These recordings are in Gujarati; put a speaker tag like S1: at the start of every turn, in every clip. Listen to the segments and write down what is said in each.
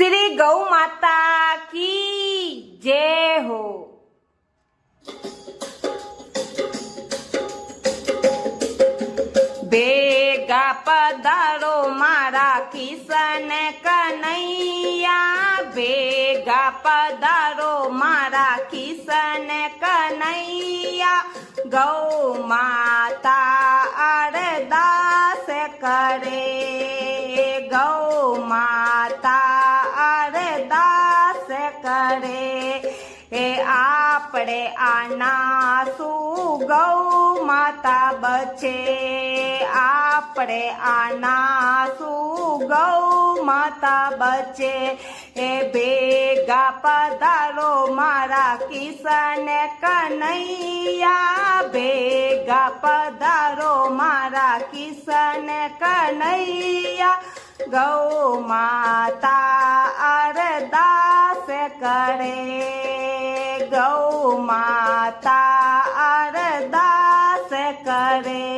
S1: श्री गौ माता की जय हो। भेगा पधारो मारा किशन कन्हैया, भेगा पधारो मारा किशन कन्हैया। गौ माता अरदास करे, गौ माता अरदास करे। आपड़े आनासू गौ माता बचे, आपड़े आनासू गौ माता बचे। भेगा पधारो मारा किशन कन्हैया, भेगा पधारो मारा किशन कन्हैया। गौ माता अरदास करे, गौ माता अरदास करे।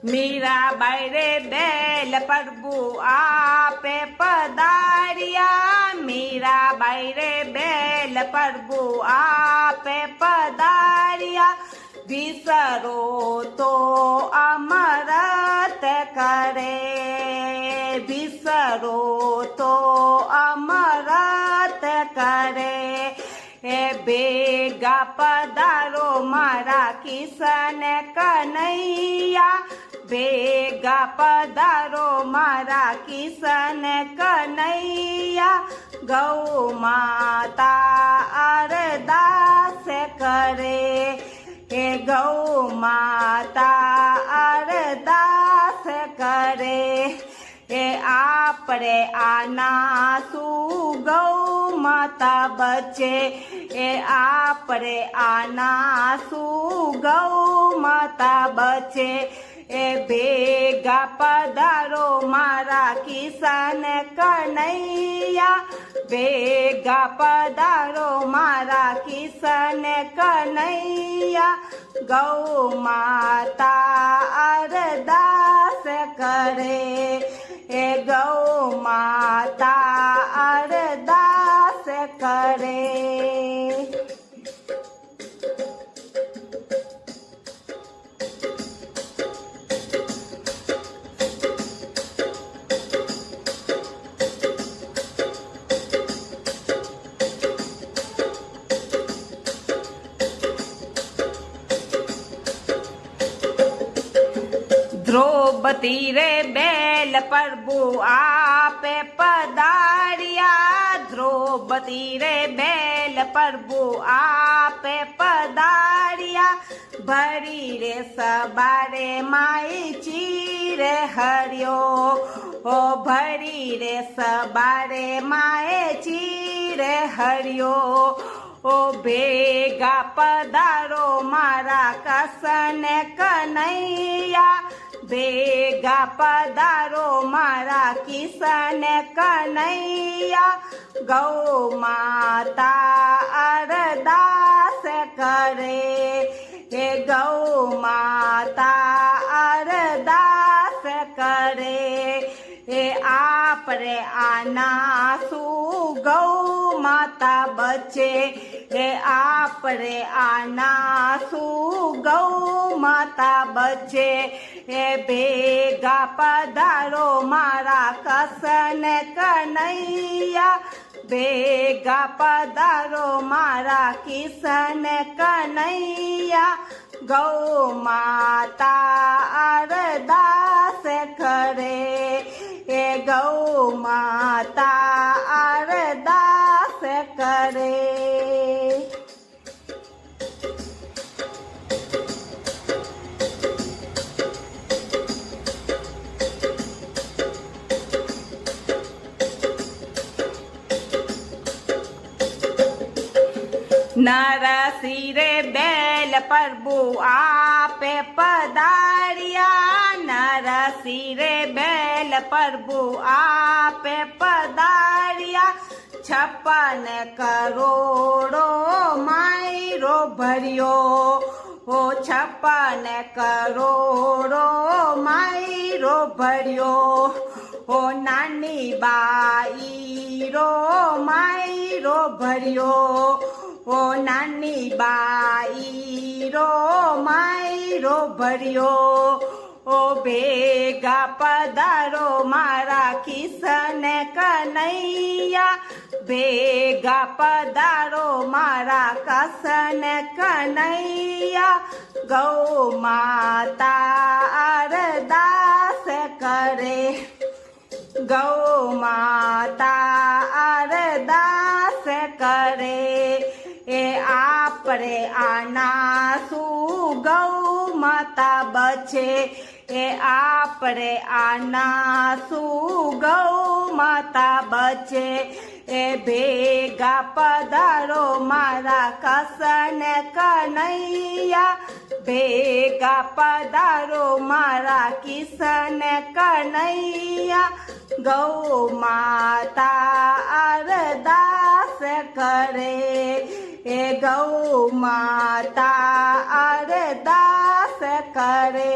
S1: मीरा बैरे बेल प्रभु आपे पधारिया, मीरा बैरे बेल प्रभु आपे पधारिया। विसरो तो अमरत करे, विसरो तो अमरत करे। भेगा पधारो मारा किशन कन्हैया, भेगा पधारो मारा किशन कन्हैया। गौ माता अरदास करे, गौ माता अरदास करे। आपरे आनासू गौ माता बचे, आपरे आनासू गौ माता बचे। भेगा पधारो मारा किशन कन्हैया, भेगा पधारो मारा किशन कन्हैया। गौ माता अरदास करे, गौ माता अरदास करे। द्रौपदी रे बेल प्रभु आपे पधारिया, द्रौपदी रे बेल प्रभु आपे पधारिया। भरी रे सबारे माई चीरे हरियो, ओ भरी रे सबारे माए चीरे हरियो। ओ भेगा पधारो मारा किशन कन्हैया, भेगा पधारो मारा किशन कन्हैया। गौ माता अरदास करे, गौ माता अरदास करे। आपरे आनासू गौ माता बचे, आपरे आनासू गौ माता बचे। भेगा पधारो मारा किशन कन्हैया, भेगा पधारो मारा किशन कन्हैया। गौ माता अरदास करे, गौ माता अरदास करे। नरसिरे बेल प्रभु आपे पधारिया, नरसिरे बेल प्रभु आपे पधारिया। 56 करोड़ो मायरो भरियो, ઓ 56 કરોડો માયરો ભર્યો ઓ નાની બાઈ રો માયરો ભર્યો ઓ નાની બાઈ રો માયરો ભર્યો ઓ ભેગા પધારો મારા કિશન કનૈયા ભેગા પધારો મારા કિશન કનૈયા ગૌ માતા અરદાસ કરે ગૌ માતા અરદાસ કરે એ આપણે આના શું ગૌ માતા બચે એ આપણે આના શું ગૌ માતા બચે એ ભેગા પધારો મારા કિશન કનૈયા ભેગા પધારો મારા કિશન કનૈયા ગૌ માતા અરદાસ કરે એ ગૌ માતા અરદાસ કરે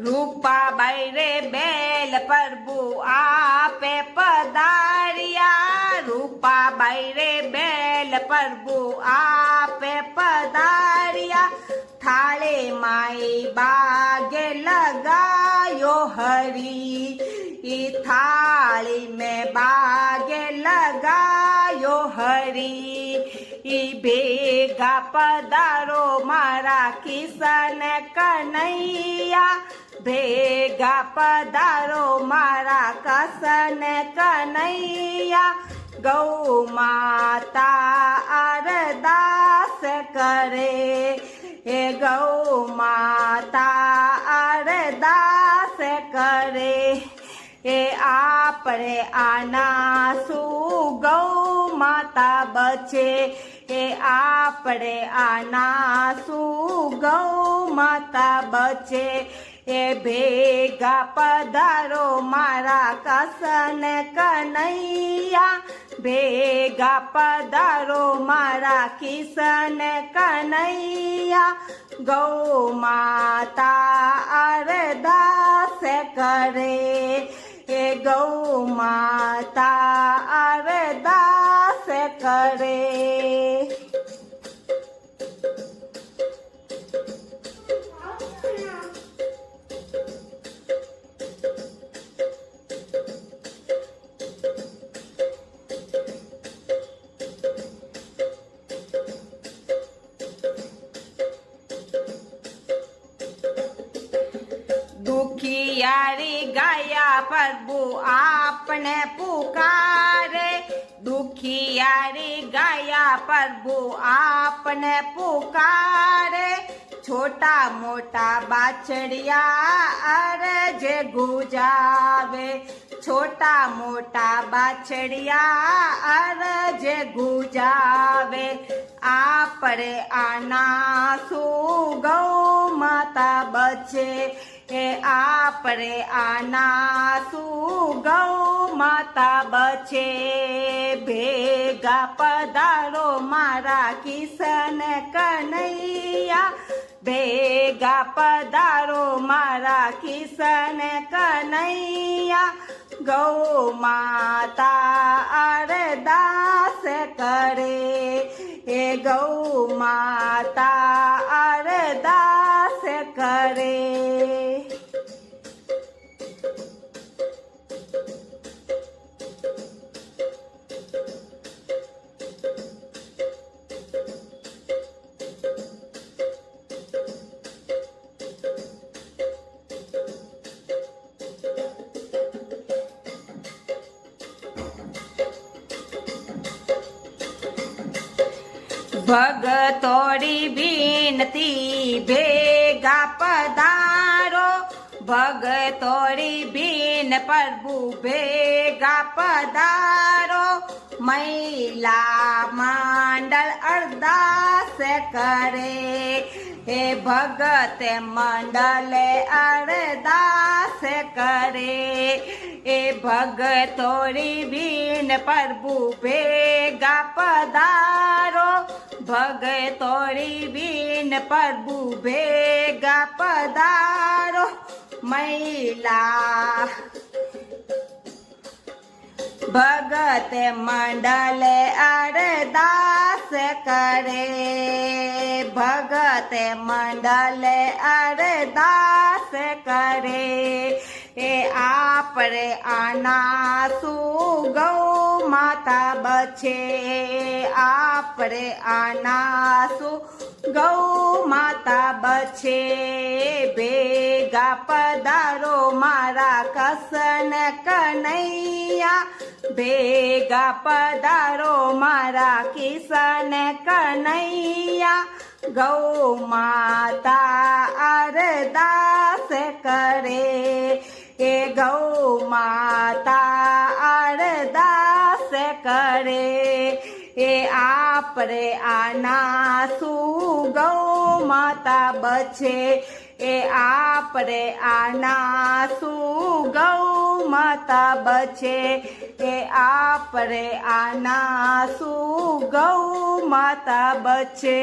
S1: રૂપાબાઈ રે બેલ પ્રભુ આપે પધાર્યા રૂપાબાઈ રે બેલ પ્રભુ આપે પધાર્યા થાળે માઈ બાગે લગાયો હરી ઈ થાળી મેં બાગે લગાયો હરી ઈ ભેગા પધારો મારા કિશન કનૈયા ભેગા પધારો મારા કિશન કનૈયા ગૌ માતા અરદાસ કરે એ ગૌ માતા અરદાસ કરે એ આપણે આના શું ગૌ માતા બચે એ આપણે આના શું ગૌ માતા બચે એ ભેગા પધારો મારા કિશન કનૈયા ભેગા પધારો મારા કિશન કનૈયા ગૌ માતા અરદાસ કરે એ ગૌ માતા અરદાસ કરે દુખિયારી ગયા પ્રભુ આપને પુકારે દુખિયારી ગયા પ્રભુ આપને પુકારે છોટા મોટા બાછડિયા અરજે ગુજાવે છોટા મોટા બાછડિયા અરજે ગુજાવે આપણે આના શું ગૌ માતા બચે એ આપણે આના શું ગૌ માતા બચે ભેગા પધારો મારા કિશન કનૈયા ભેગા પધારો મારા કિશન કનૈયા ગૌ માતા અરદાસ કરે એ ગૌ માતા અરદાસ કરે ભગતોડી વિનતી ભેગા પધારો ભગતોડી ભીન પ્રભુ ભેગા પધારો મહિલા મંડળ અરદાસ કરે હે ભગત મંડલે અરદાસ કરે એ ભગતોડી ભીન પ્રભુ ભેગા પધારો ભગતોડી ભીન પ્રભુ ભેગા પધારો મહિલા ભગત મંડલે અરદાસ કરે ભગત મંડલે અરદાસ કરે એ આપણે આના ગૌ માતા બચે આપણે આના ગૌ માતા બચે ભેગા પધારો મારા કસન કનૈયા ભેગા પધારો મારા કિશન કનૈયા ગૌ માતા અરદાસ કરે એ ગૌ માતા અરદાસ કરે એ આપણે આના ગૌ માતા બચે એ આપણે આના ગૌ માતા બચે એ આપણે આના ગૌ માતા બચે.